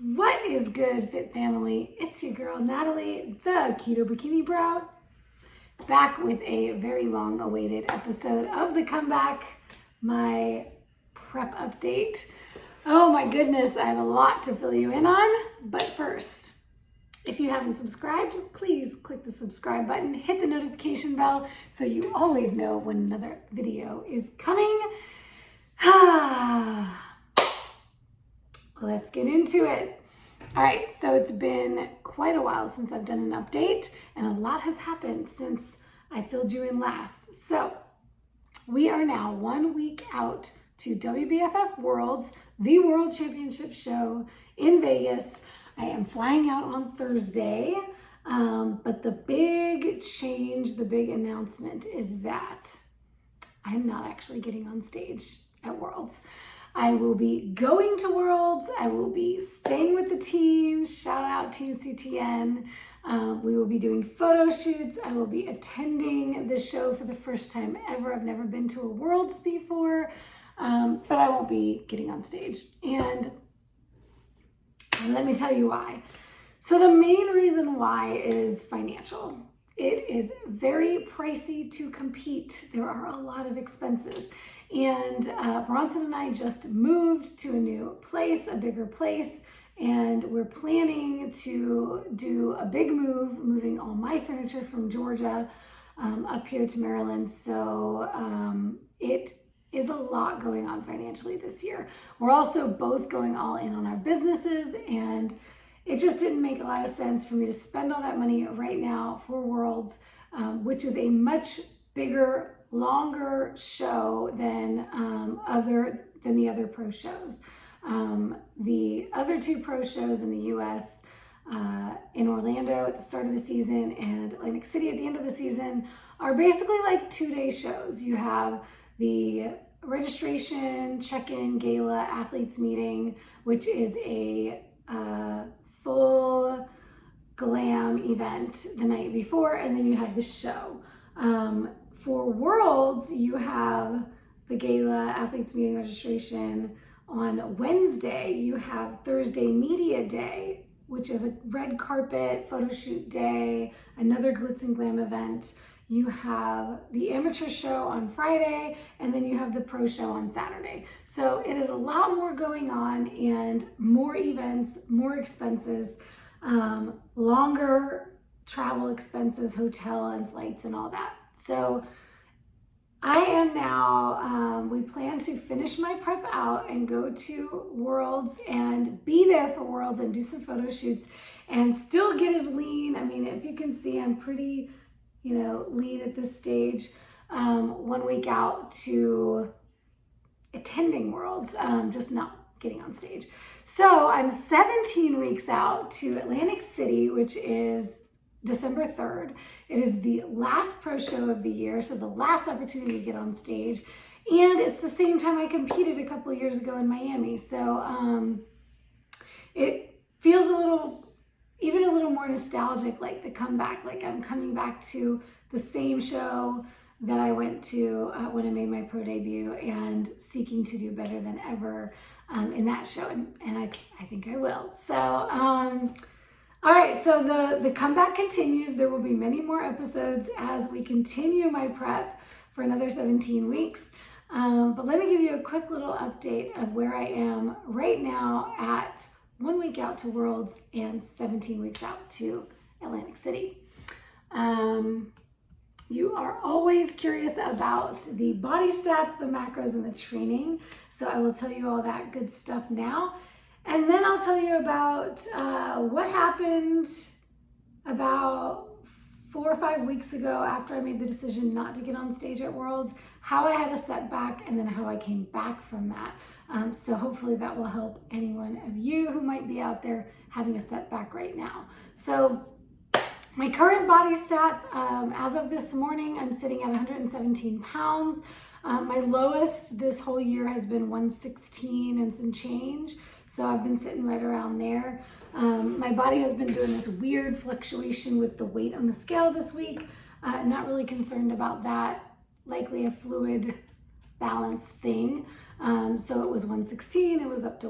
What is good, Fit Family? It's your girl, Natalie, the Keto Bikini Bro, back with a very long-awaited episode of The Comeback, my prep update. Oh my goodness, I have a lot to fill you in on, but first, if you haven't subscribed, please click the subscribe button, hit the notification bell so you always know when another video is coming. Let's get into it. All right, so it's been quite a while since I've done an update, and a lot has happened since I filled you in last. So we are now 1 week out to WBFF Worlds, the World Championship show in Vegas. I am flying out on Thursday, but the big change, the big announcement is that I'm not actually getting on stage at Worlds. I will be going to Worlds. I will be staying with the team. Shout out Team CTN. We will be doing photo shoots. I will be attending the show for the first time ever. I've never been to a Worlds before, but I won't be getting on stage. And let me tell you why. So the main reason why is financial. It is very pricey to compete. There are a lot of expenses. And Bronson and I just moved to a new place, a bigger place, and we're planning to do a big move, moving all my furniture from Georgia up here to Maryland. So it is a lot going on financially this year. We're also both going all in on our businesses, and it just didn't make a lot of sense for me to spend all that money right now for Worlds, which is a much bigger, longer show than the other pro shows. The other two pro shows in the US, in Orlando at the start of the season and Atlantic City at the end of the season, are basically like 2-day shows. You have the registration, check-in, gala, athletes meeting, which is a full glam event the night before, and then you have the show. For Worlds, you have the gala, athletes meeting, registration. On Wednesday, you have Thursday Media Day, which is a red carpet photo shoot day, another glitz and glam event. You have the amateur show on Friday, and then you have the pro show on Saturday. So it is a lot more going on and more events, more expenses, longer travel expenses, hotel and flights and all that. So I am now, we plan to finish my prep out and go to Worlds and be there for Worlds and do some photo shoots and still get as lean. I mean, if you can see, I'm pretty, lean at this stage, 1 week out to attending Worlds, just not getting on stage. So I'm 17 weeks out to Atlantic City, which is December 3rd. It is the last pro show of the year, so the last opportunity to get on stage. And it's the same time I competed a couple of years ago in Miami. So it feels even a little more nostalgic, like the comeback, like I'm coming back to the same show that I went to when I made my pro debut and seeking to do better than ever in that show. And I think I will. So, all right, so the comeback continues. There will be many more episodes as we continue my prep for another 17 weeks. But let me give you a quick little update of where I am right now at 1 week out to Worlds and 17 weeks out to Atlantic City. You are always curious about the body stats, the macros, and the training. So I will tell you all that good stuff now. And then I'll tell you about what happened about 4 or 5 weeks ago after I made the decision not to get on stage at Worlds, how I had a setback, and then how I came back from that. So hopefully that will help any one of you who might be out there having a setback right now. So my current body stats, as of this morning, I'm sitting at 117 pounds. My lowest this whole year has been 116 and some change. So I've been sitting right around there. My body has been doing this weird fluctuation with the weight on the scale this week. Not really concerned about that. Likely a fluid balance thing. So it was 116, it was up to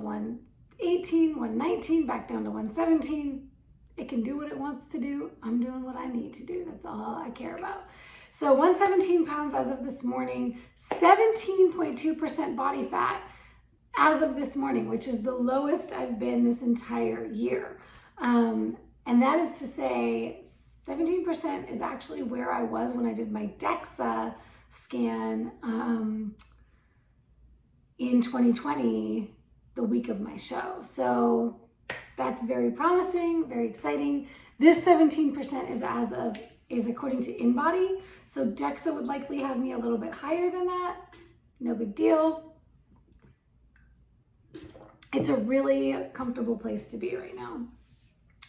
118, 119, back down to 117. It can do what it wants to do. I'm doing what I need to do. That's all I care about. So 117 pounds as of this morning, 17.2% body fat as of this morning, which is the lowest I've been this entire year. And that is to say 17% is actually where I was when I did my DEXA scan in 2020, the week of my show. So that's very promising, very exciting. This 17% is according to InBody. So DEXA would likely have me a little bit higher than that. No big deal. It's a really comfortable place to be right now.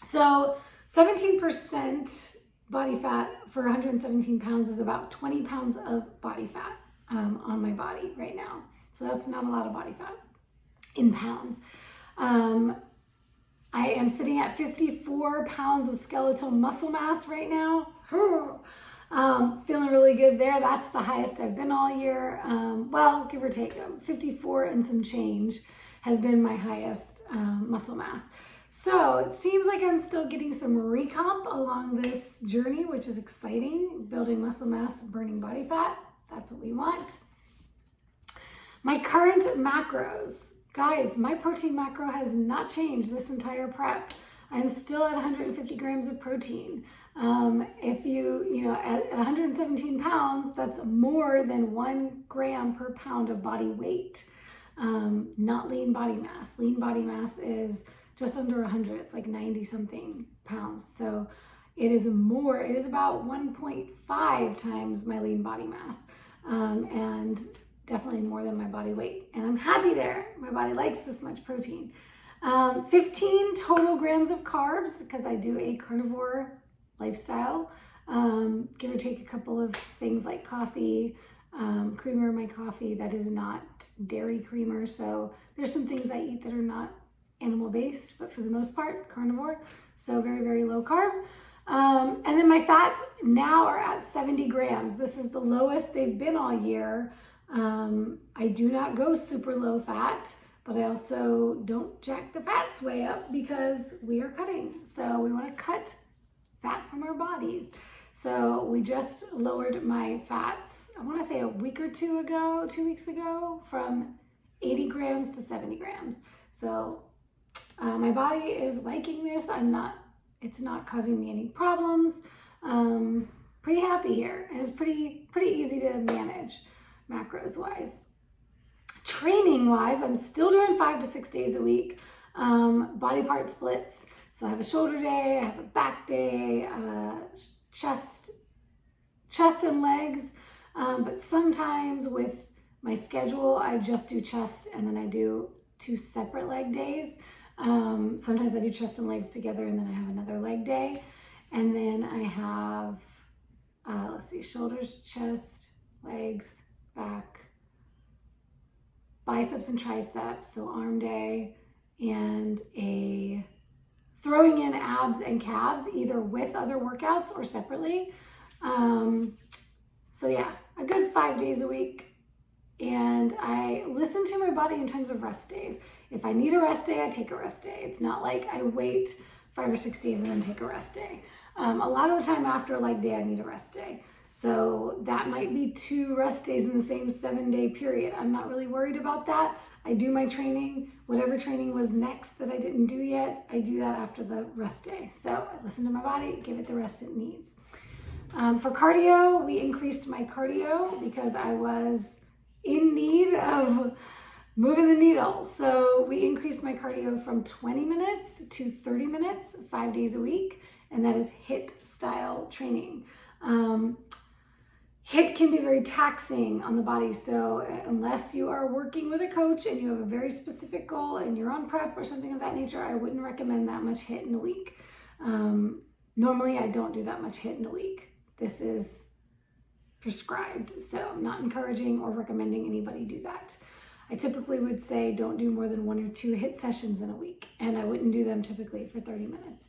So 17% body fat for 117 pounds is about 20 pounds of body fat on my body right now. So that's not a lot of body fat in pounds. I am sitting at 54 pounds of skeletal muscle mass right now. Feeling really good there. That's the highest I've been all year. Well, give or take, 54 and some change has been my highest muscle mass. So it seems like I'm still getting some recomp along this journey, which is exciting. Building muscle mass, burning body fat. That's what we want. My current macros. Guys, my protein macro has not changed this entire prep. I'm still at 150 grams of protein. If at 117 pounds, that's more than 1 gram per pound of body weight. Not lean body mass. Lean body mass is just under 100. It's like 90 something pounds. So it is more, it is about 1.5 times my lean body mass. And definitely more than my body weight. And I'm happy there. My body likes this much protein. 15 total grams of carbs because I do a carnivore lifestyle. Give or take a couple of things like coffee, creamer in my coffee that is not dairy creamer. So there's some things I eat that are not animal based, but for the most part, carnivore. So very, very low carb. And then my fats now are at 70 grams. This is the lowest they've been all year. I do not go super low fat, but I also don't jack the fats way up because we are cutting. So we want to cut fat from our bodies. So we just lowered my fats, I want to say a week or 2 weeks ago, from 80 grams to 70 grams. So my body is liking this. It's not causing me any problems. Pretty happy here. And it's pretty easy to manage macros wise. Training wise, I'm still doing 5 to 6 days a week. Body part splits. So I have a shoulder day, I have a back day, chest and legs. But sometimes with my schedule, I just do chest and then I do 2 separate leg days. Sometimes I do chest and legs together and then I have another leg day. And then I have, shoulders, chest, legs, back, biceps and triceps, so arm day, and a throwing in abs and calves, either with other workouts or separately. So yeah, a good 5 days a week. And I listen to my body in terms of rest days. If I need a rest day, I take a rest day. It's not like I wait 5 or 6 days and then take a rest day. A lot of the time after a leg day, I need a rest day. So that might be 2 rest days in the same 7-day period. I'm not really worried about that. I do my training, whatever training was next that I didn't do yet, I do that after the rest day. So I listen to my body, give it the rest it needs. For cardio, we increased my cardio because I was in need of moving the needle. So we increased my cardio from 20 minutes to 30 minutes, 5 days a week, and that is HIIT style training. HIIT can be very taxing on the body, so unless you are working with a coach and you have a very specific goal and you're on prep or something of that nature, I wouldn't recommend that much HIIT in a week. Normally, I don't do that much HIIT in a week. This is prescribed, so I'm not encouraging or recommending anybody do that. I typically would say don't do more than 1 or 2 HIIT sessions in a week, and I wouldn't do them typically for 30 minutes.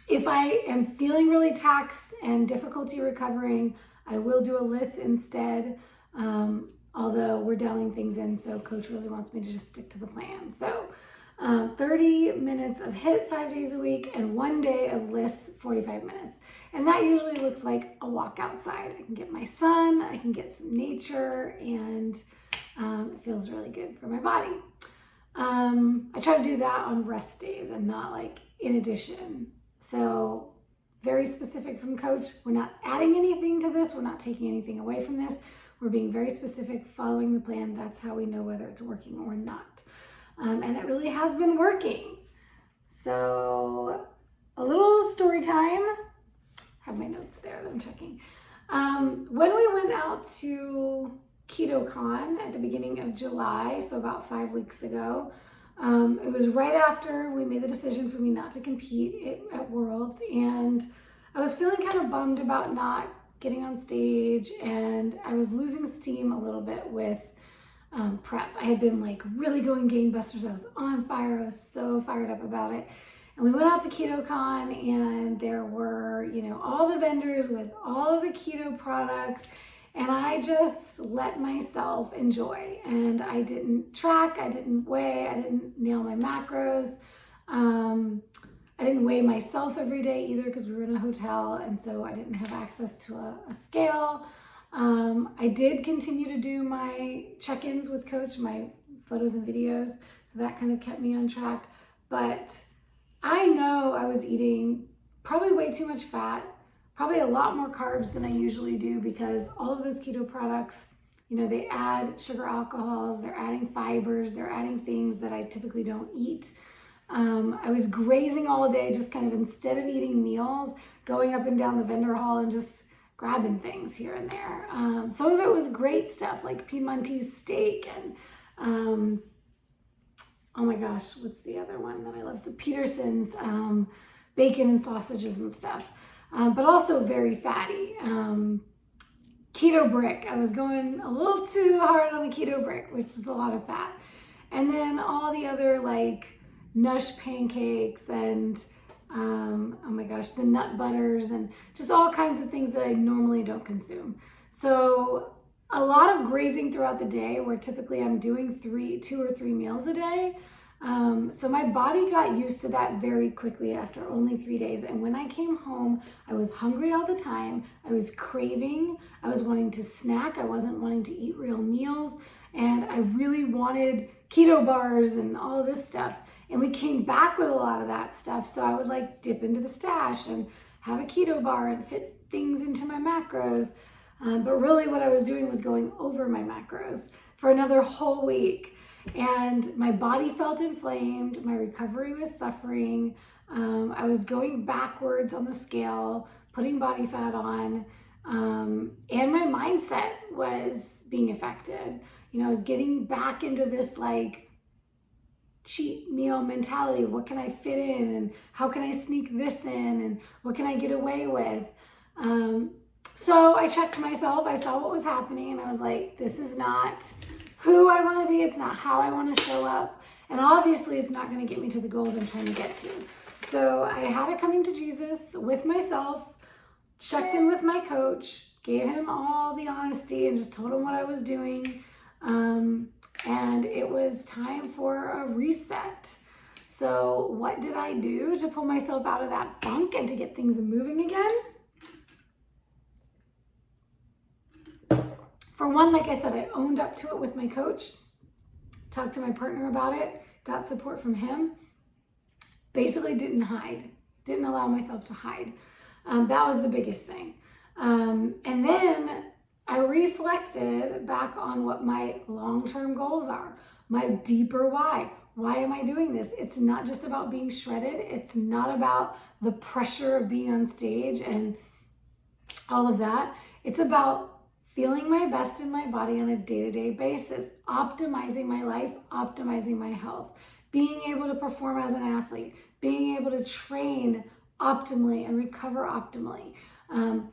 If I am feeling really taxed and difficulty recovering, I will do a LIS instead. although we're dialing things in, so coach really wants me to just stick to the plan. So 30 minutes of HIIT 5 days a week and 1 day of LISS 45 minutes. And that usually looks like a walk outside. I can get my sun, I can get some nature, and it feels really good for my body. I try to do that on rest days and not like in addition. So very specific from coach. We're not adding anything to this. We're not taking anything away from this. We're being very specific, following the plan. That's how we know whether it's working or not. And it really has been working. So a little story time. I have my notes there that I'm checking. When we went out to KetoCon at the beginning of July, so about 5 weeks ago, it was right after we made the decision for me not to compete at Worlds, and I was feeling kind of bummed about not getting on stage, and I was losing steam a little bit with prep. I had been like really going gangbusters. I was on fire. I was so fired up about it. And we went out to KetoCon, and there were, you know, all the vendors with all of the keto products, and I just let myself enjoy. And I didn't track, I didn't weigh, I didn't nail my macros. I didn't weigh myself every day either because we were in a hotel, and so I didn't have access to a scale. I did continue to do my check-ins with coach, my photos and videos, so that kind of kept me on track. But I know I was eating probably way too much fat, probably a lot more carbs than I usually do, because all of those keto products, you know, they add sugar alcohols, they're adding fibers, they're adding things that I typically don't eat. I was grazing all day, just kind of instead of eating meals, going up and down the vendor hall and just grabbing things here and there. Some of it was great stuff like Piedmontese steak and oh my gosh, what's the other one that I love? So Peterson's bacon and sausages and stuff, but also very fatty. Keto brick, I was going a little too hard on the keto brick, which is a lot of fat. And then all the other like Nush pancakes and oh my gosh, the nut butters and just all kinds of things that I normally don't consume. So a lot of grazing throughout the day, where typically I'm doing 2 or 3 meals a day. So my body got used to that very quickly after only 3 days. And when I came home, I was hungry all the time. I was craving. I was wanting to snack. I wasn't wanting to eat real meals. And I really wanted keto bars and all of this stuff. And we came back with a lot of that stuff. So I would like dip into the stash and have a keto bar and fit things into my macros. But really what I was doing was going over my macros for another whole week. And my body felt inflamed. My recovery was suffering. I was going backwards on the scale, putting body fat on. And my mindset was being affected. You know, I was getting back into this like cheat meal mentality. What can I fit in, and how can I sneak this in, and what can I get away with? So I checked myself. I saw what was happening, and I was like, this is not who I want to be. It's not how I want to show up. And obviously it's not going to get me to the goals I'm trying to get to. So I had a coming to Jesus with myself, checked in with my coach, gave him all the honesty and just told him what I was doing. And it was time for a reset. So what did I do to pull myself out of that funk and to get things moving again? For one, like I said, I owned up to it with my coach, talked to my partner about it, got support from him, basically didn't hide, didn't allow myself to hide. That was the biggest thing. And then I reflected back on what my long-term goals are, my deeper why. Why am I doing this? It's not just about being shredded. It's not about the pressure of being on stage and all of that. It's about feeling my best in my body on a day-to-day basis, optimizing my life, optimizing my health, being able to perform as an athlete, being able to train optimally and recover optimally,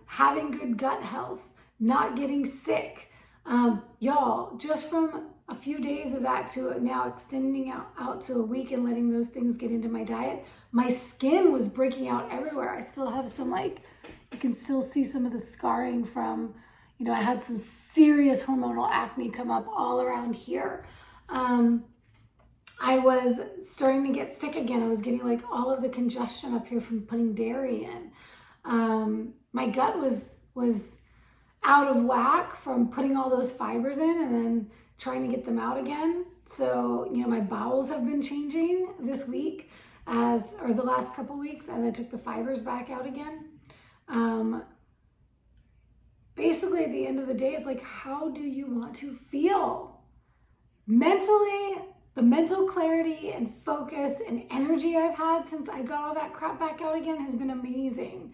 having good gut health, not getting sick. Y'all, just from a few days of that to now extending out to a week and letting those things get into my diet, my skin was breaking out everywhere. I still have some, like, you can still see some of the scarring from, You know, I had some serious hormonal acne come up all around here. I was starting to get sick again. I was getting like all of the congestion up here from putting dairy in. My gut was out of whack from putting all those fibers in and then trying to get them out again. So, you know, my bowels have been changing this week or the last couple weeks as I took the fibers back out again. Basically, at the end of the day, it's like, how do you want to feel? Mentally, the mental clarity and focus and energy I've had since I got all that crap back out again has been amazing.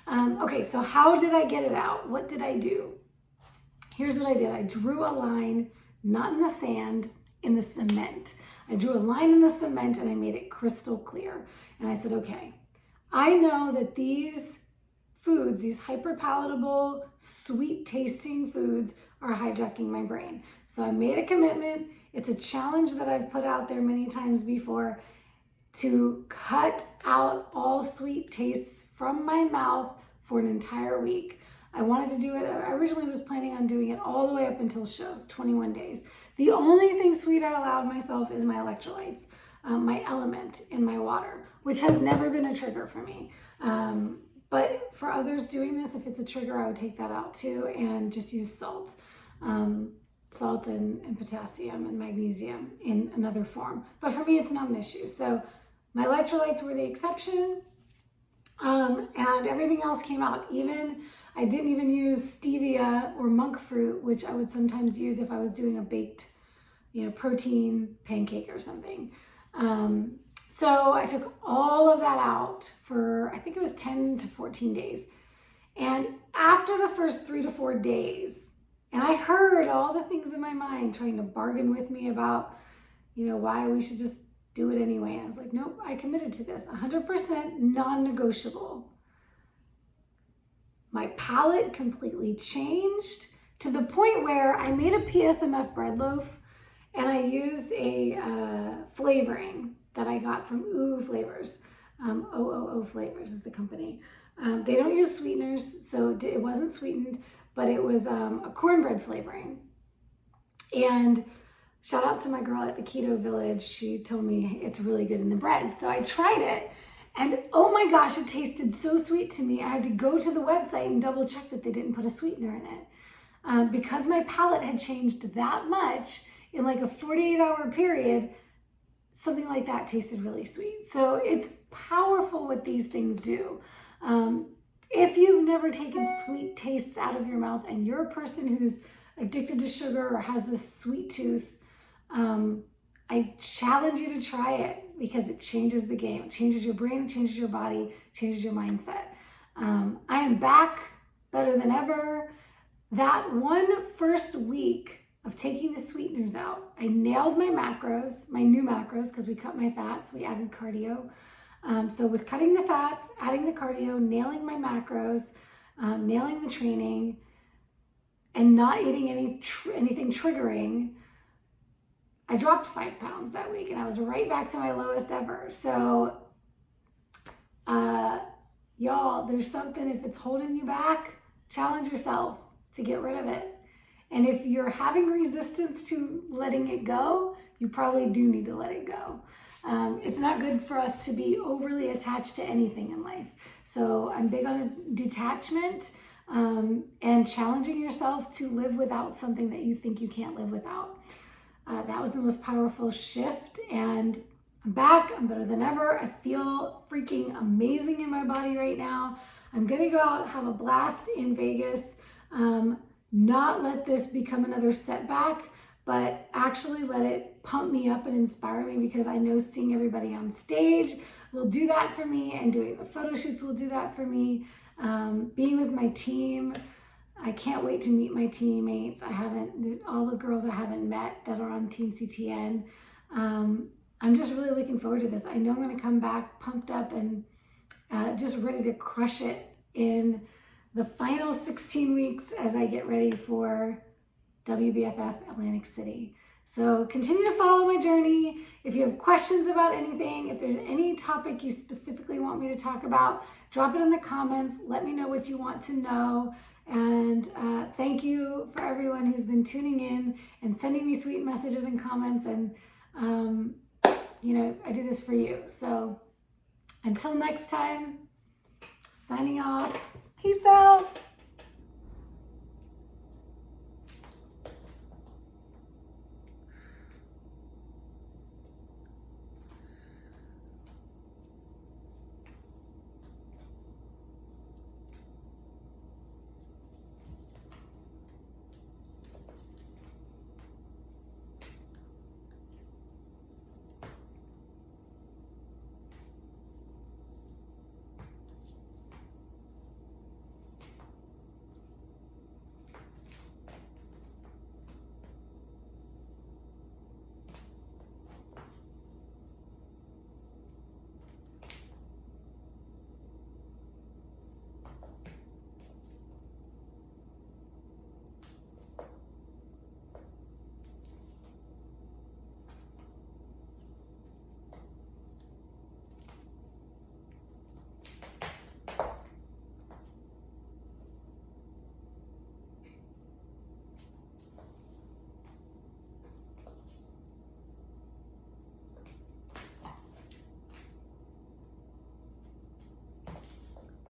Okay, so how did I get it out? What did I do? Here's what I did. I drew a line, not in the sand, in the cement. I drew a line in the cement and I made it crystal clear. And I said, okay, I know that these foods, these hyper palatable, sweet tasting foods are hijacking my brain. So I made a commitment. It's a challenge that I've put out there many times before to cut out all sweet tastes from my mouth for an entire week. I wanted to do it. I originally was planning on doing it all the way up until show, 21 days. The only thing sweet I allowed myself is my electrolytes, my LMNT in my water, which has never been a trigger for me. But for others doing this, if it's a trigger, I would take that out too and just use salt. Salt and potassium and magnesium in another form. But for me, it's not an issue. So my electrolytes were the exception, and everything else came out. I didn't even use stevia or monk fruit, which I would sometimes use if I was doing a baked, protein pancake or something. So I took all of that out for, I think it was 10 to 14 days. And after the first 3 to 4 days, and I heard all the things in my mind trying to bargain with me about, why we should just do it anyway. And I was like, nope, I committed to this, 100% non-negotiable. My palate completely changed to the point where I made a PSMF bread loaf and I used a flavoring that I got from OO Flavors. OOO Flavors is the company. They don't use sweeteners, so it wasn't sweetened, but it was a cornbread flavoring. And shout out to my girl at the Keto Village. She told me it's really good in the bread. So I tried it and oh my gosh, it tasted so sweet to me. I had to go to the website and double check that they didn't put a sweetener in it. Because my palate had changed that much in like a 48-hour period, something like that tasted really sweet. So it's powerful what these things do. If you've never taken sweet tastes out of your mouth and you're a person who's addicted to sugar or has this sweet tooth, I challenge you to try it because it changes the game. It changes your brain, it changes your body, changes your mindset. I am back better than ever. That first week of taking the sweeteners out, I nailed my macros, my new macros, because we cut my fats, we added cardio. So with cutting the fats, adding the cardio, nailing my macros, nailing the training, and not eating anything triggering, I dropped 5 pounds that week and I was right back to my lowest ever. So, y'all, there's something, if it's holding you back, challenge yourself to get rid of it. And if you're having resistance to letting it go, you probably do need to let it go. It's not good for us to be overly attached to anything in life. So I'm big on detachment and challenging yourself to live without something that you think you can't live without. That was the most powerful shift, and I'm back. I'm better than ever. I feel freaking amazing in my body right now. I'm gonna go out, have a blast in Vegas, not let this become another setback, but actually let it pump me up and inspire me, because I know seeing everybody on stage will do that for me, and doing the photo shoots will do that for me. Being with my team, I can't wait to meet my teammates. All the girls I haven't met that are on Team CTN. I'm just really looking forward to this. I know I'm gonna come back pumped up and just ready to crush it in the final 16 weeks as I get ready for WBFF Atlantic City. So continue to follow my journey. If you have questions about anything, if there's any topic you specifically want me to talk about, drop it in the comments. Let me know what you want to know. And thank you for everyone who's been tuning in and sending me sweet messages and comments. And, I do this for you. So until next time, signing off. Peace out.